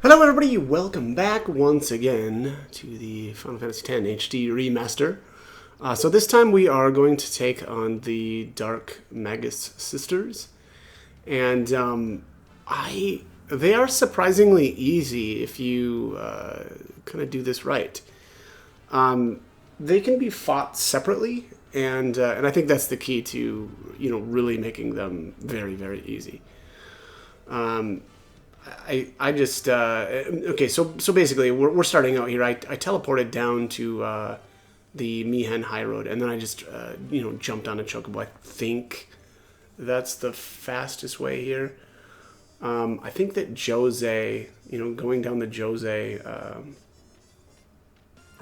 Hello everybody, welcome back once again to the Final Fantasy X HD Remaster. So this time we are going to take on the Dark Magus sisters. And they are surprisingly easy if you kind of do this right. They can be fought separately, and I think that's the key to, really making them very, very easy. I just okay. So basically, we're starting out here. I teleported down to the Mihen High Road, and then I just jumped on a chocobo. I think that's the fastest way here. I think that Jose, going down the Jose,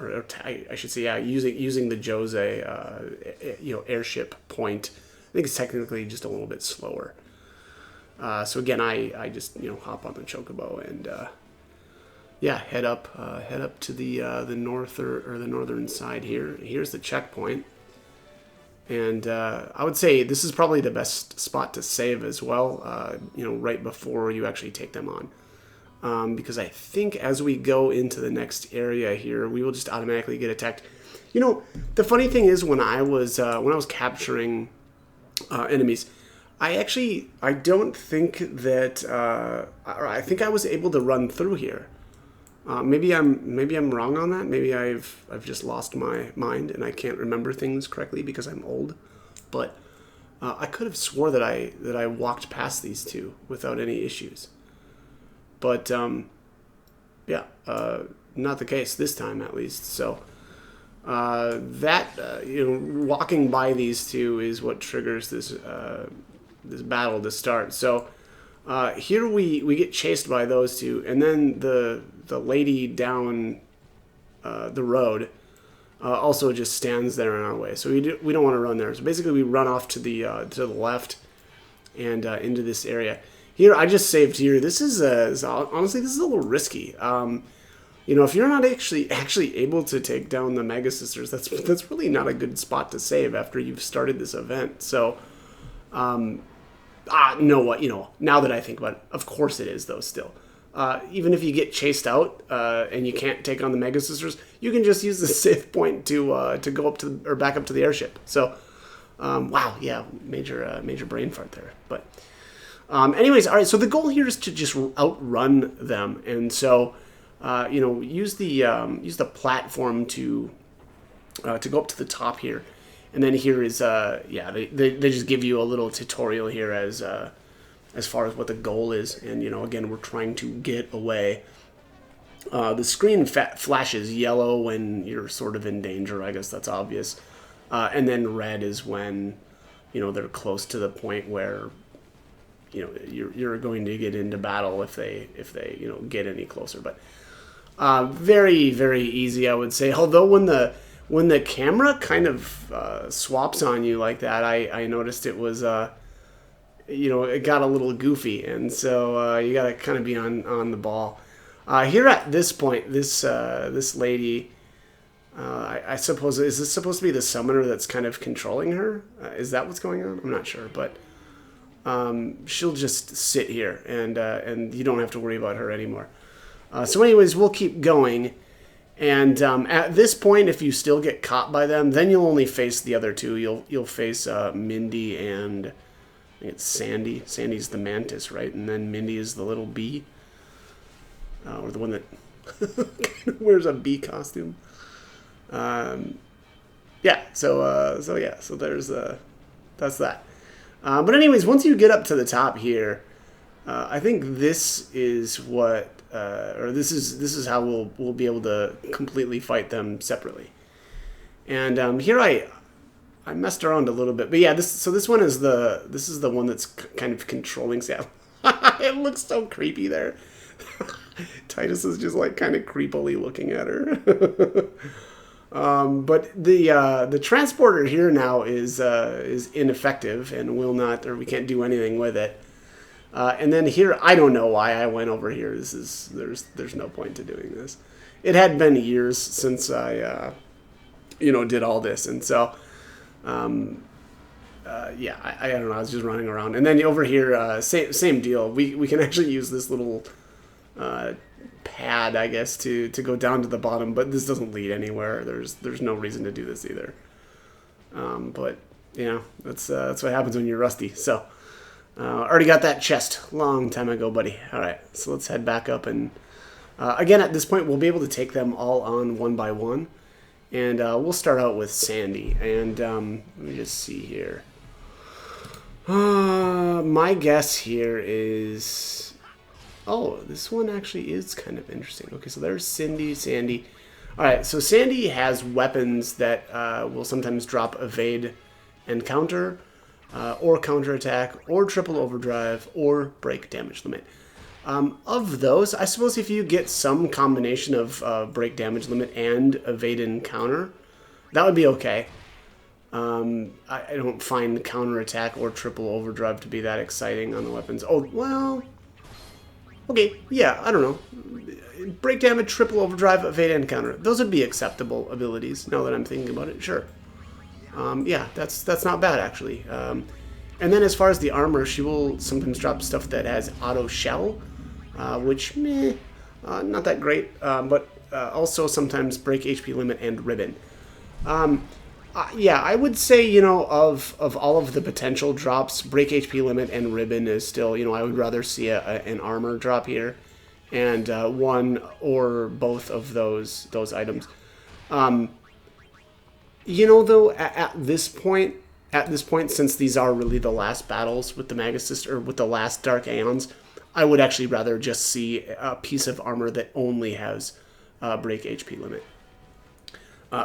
I should say, yeah, using the Jose, airship point. I think it's technically just a little bit slower. So again, I just hop on the chocobo and head up to the north or the northern side here. Here's the checkpoint, and I would say this is probably the best spot to save as well. Right before you actually take them on, because I think as we go into the next area here, we will just automatically get attacked. The funny thing is when I was capturing enemies. I don't think that I think I was able to run through here. Maybe I'm wrong on that. Maybe I've just lost my mind and I can't remember things correctly because I'm old. But I could have swore that I walked past these two without any issues. But not the case this time at least. So walking by these two is what triggers this battle to start. So here we get chased by those two, and then the lady down the road also just stands there in our way. So we don't want to run there. So basically we run off to the left and into this area. Here I just saved here. This is honestly this is a little risky. If you're not actually able to take down the Magus sisters, that's really not a good spot to save after you've started this event. So now that I think about it, of course it is, though, still. Even if you get chased out and you can't take on the Magus sisters, you can just use the save point to go up to or back up to the airship. So, wow, yeah, major brain fart there. But anyways, all right, so the goal here is to just outrun them. And so, use the platform to go up to the top here. And then here is, they just give you a little tutorial here as far as what the goal is. And, again, we're trying to get away. The screen flashes yellow when you're sort of in danger. I guess that's obvious. And then red is when, they're close to the point where, you're going to get into battle if they get any closer. But very, very easy, I would say. Although when the camera kind of swaps on you like that, I noticed it was, it got a little goofy. And so you got to kind of be on the ball. Here at this point, this lady, I suppose, is this supposed to be the summoner that's kind of controlling her? Is that what's going on? I'm not sure. But she'll just sit here and you don't have to worry about her anymore. So anyways, we'll keep going. And at this point, if you still get caught by them, then you'll only face the other two. You'll face Mindy and I think it's Sandy. Sandy's the mantis, right? And then Mindy is the little bee, or the one that wears a bee costume. So there's that's that. But anyways, once you get up to the top here, I think this is what. This is how we'll be able to completely fight them separately. And here I messed around a little bit, but yeah, this one is the one that's kind of controlling Sam. It looks so creepy there. Titus is just like kind of creepily looking at her. But the transporter here now is ineffective and we can't do anything with it. And then here, I don't know why I went over here. There's no point to doing this. It had been years since I, did all this, and so, I don't know. I was just running around, and then over here, same deal. We can actually use this little pad, I guess, to go down to the bottom, but this doesn't lead anywhere. There's no reason to do this either. But you know, that's what happens when you're rusty. So already got that chest long time ago, buddy. All right, so let's head back up, and again at this point we'll be able to take them all on one by one, and we'll start out with Sandy. And let me just see here. My guess here is, oh, this one actually is kind of interesting. Okay, so there's Sandy. All right, so Sandy has weapons that will sometimes drop evade and counter, or counterattack, or triple overdrive, or break damage limit. Of those, I suppose if you get some combination of break damage limit and evade and counter, that would be okay. I don't find counterattack or triple overdrive to be that exciting on the weapons. Oh, well, okay, yeah, I don't know. Break damage, triple overdrive, evade, and counter. Those would be acceptable abilities, now that I'm thinking about it, sure. Yeah, that's not bad, actually. And then as far as the armor, she will sometimes drop stuff that has auto shell, which, meh, not that great, but also sometimes break HP limit and ribbon. Yeah, I would say, you know, of all of the potential drops, break HP limit and ribbon is still, you know, I would rather see an armor drop here, and one or both of those items. You know, though, at this point, since these are really the last battles with the Magus sister, or with the last Dark Aeons, I would actually rather just see a piece of armor that only has break HP limit.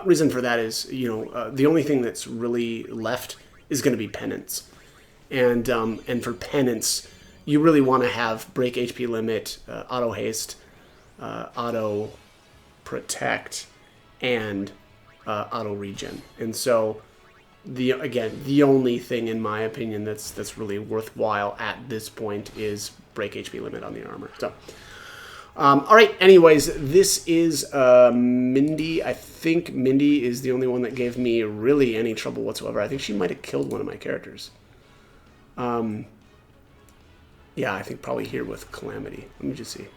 Reason for that is, you know, the only thing that's really left is going to be penance, and for penance, you really want to have break HP limit, auto haste, auto protect, and auto regen. And so, the only thing in my opinion that's really worthwhile at this point is break HP limit on the armor. So. All right, anyways, this is Mindy. I think Mindy is the only one that gave me really any trouble whatsoever. I think she might have killed one of my characters. Yeah, I think probably here with Calamity. Let me just see.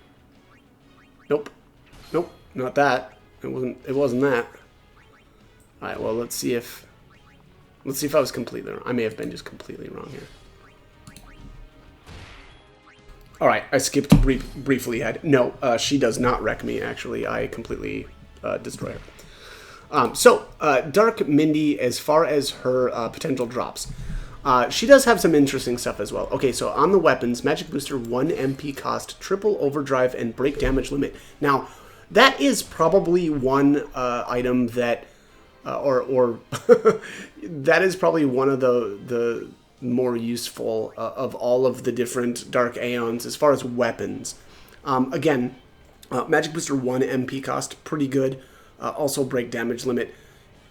Nope, not that. It wasn't that. All right, well, let's see if I was completely wrong. I may have been just completely wrong here. All right, I skipped briefly ahead. No, she does not wreck me, actually. I completely destroy her. So, Dark Mindy, as far as her potential drops, she does have some interesting stuff as well. Okay, so on the weapons, Magic Booster, 1 MP cost, triple overdrive, and break damage limit. Now, that is probably one item that, or that is probably one of the more useful of all of the different Dark Aeons as far as weapons. Again, Magic Booster 1 MP cost, pretty good. Also break damage limit.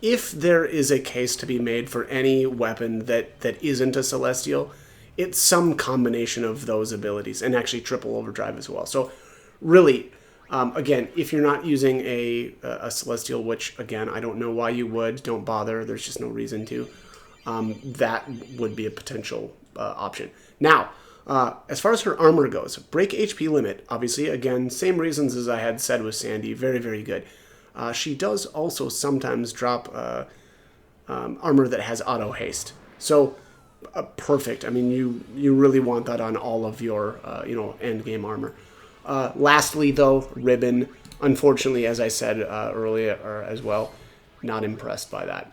If there is a case to be made for any weapon that isn't a Celestial, it's some combination of those abilities, and actually triple overdrive as well. So really, again, if you're not using a Celestial, which again, I don't know why you would, don't bother, there's just no reason to. That would be a potential option. Now, as far as her armor goes, break HP limit, obviously, again, same reasons as I had said with Sandy, very, very good. She does also sometimes drop armor that has auto haste. So, perfect. I mean, you really want that on all of your, end game armor. Lastly, though, ribbon. Unfortunately, as I said earlier as well, not impressed by that.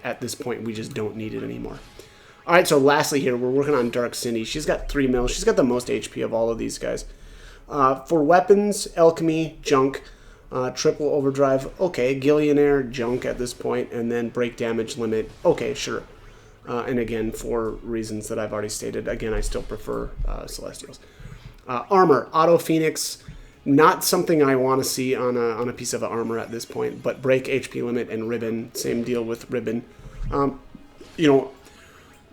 At this point, we just don't need it anymore. All right, so lastly here, we're working on Dark Cindy. She's got 3 mil. She's got the most HP of all of these guys. For weapons, alchemy, junk, triple overdrive, okay. Gillionaire, junk at this point, and then break damage limit, okay, sure. And again, for reasons that I've already stated, again, I still prefer Celestials. Armor, Auto Phoenix, not something I want to see on a piece of armor at this point, but break HP limit and ribbon, same deal with ribbon.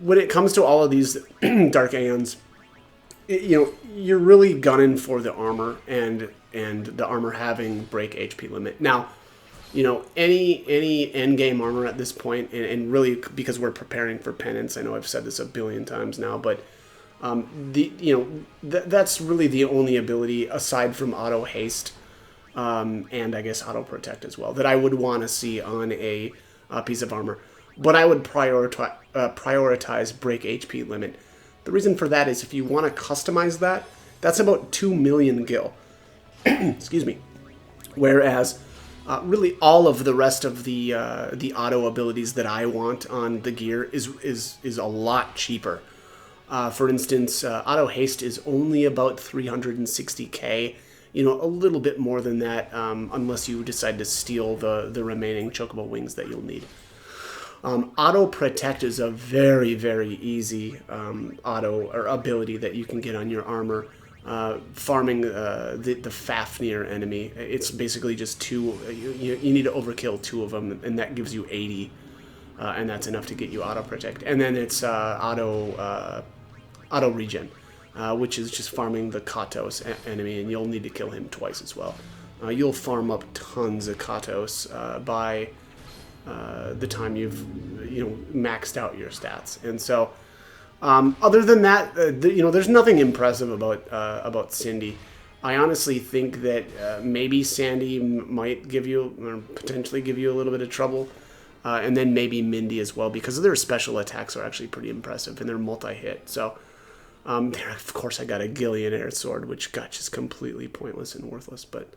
When it comes to all of these Dark Aeons, you're really gunning for the armor and the armor having break HP limit. Now, any end game armor at this point, and really because we're preparing for penance, I know I've said this a billion times now, but That's really the only ability aside from auto haste, and I guess auto protect as well, that I would want to see on a piece of armor. But I would prioritize break HP limit. The reason for that is if you want to customize that, that's about 2 million gil. Excuse me. Whereas really all of the rest of the auto abilities that I want on the gear is a lot cheaper. For instance, auto haste is only about 360k. A little bit more than that, unless you decide to steal the remaining chocobo wings that you'll need. Auto protect is a very, very easy auto or ability that you can get on your armor. Farming the Fafnir enemy. It's basically just two. You need to overkill 2 of them, and that gives you 80, and that's enough to get you auto protect. And then it's auto regen, which is just farming the Katos enemy, and you'll need to kill him twice as well. You'll farm up tons of Katos by the time you've maxed out your stats, and so. Other than that, there's nothing impressive about Cindy. I honestly think that maybe Sandy might give you, or potentially give you a little bit of trouble, and then maybe Mindy as well, because their special attacks are actually pretty impressive, and they're multi-hit. So, there, of course, I got a Gillionaire sword, which got just completely pointless and worthless, but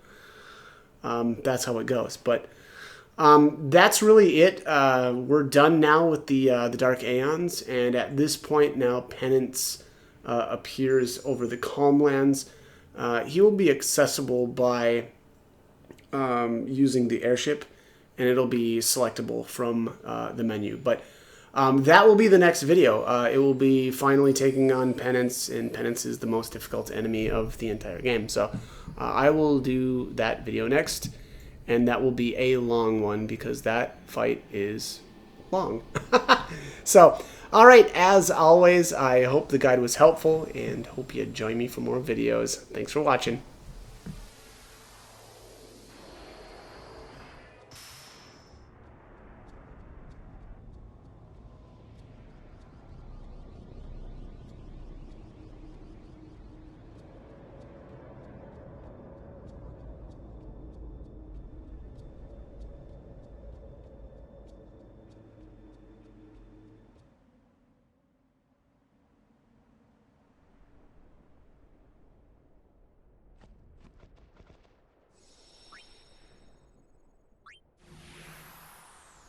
that's how it goes. But that's really it. We're done now with the Dark Aeons, and at this point now, Penance appears over the Calmlands. He will be accessible by using the airship, and it'll be selectable from the menu. But that will be the next video. It will be finally taking on Penance, and Penance is the most difficult enemy of the entire game. So I will do that video next. And that will be a long one because that fight is long. So, all right, as always, I hope the guide was helpful and hope you join me for more videos. Thanks for watching.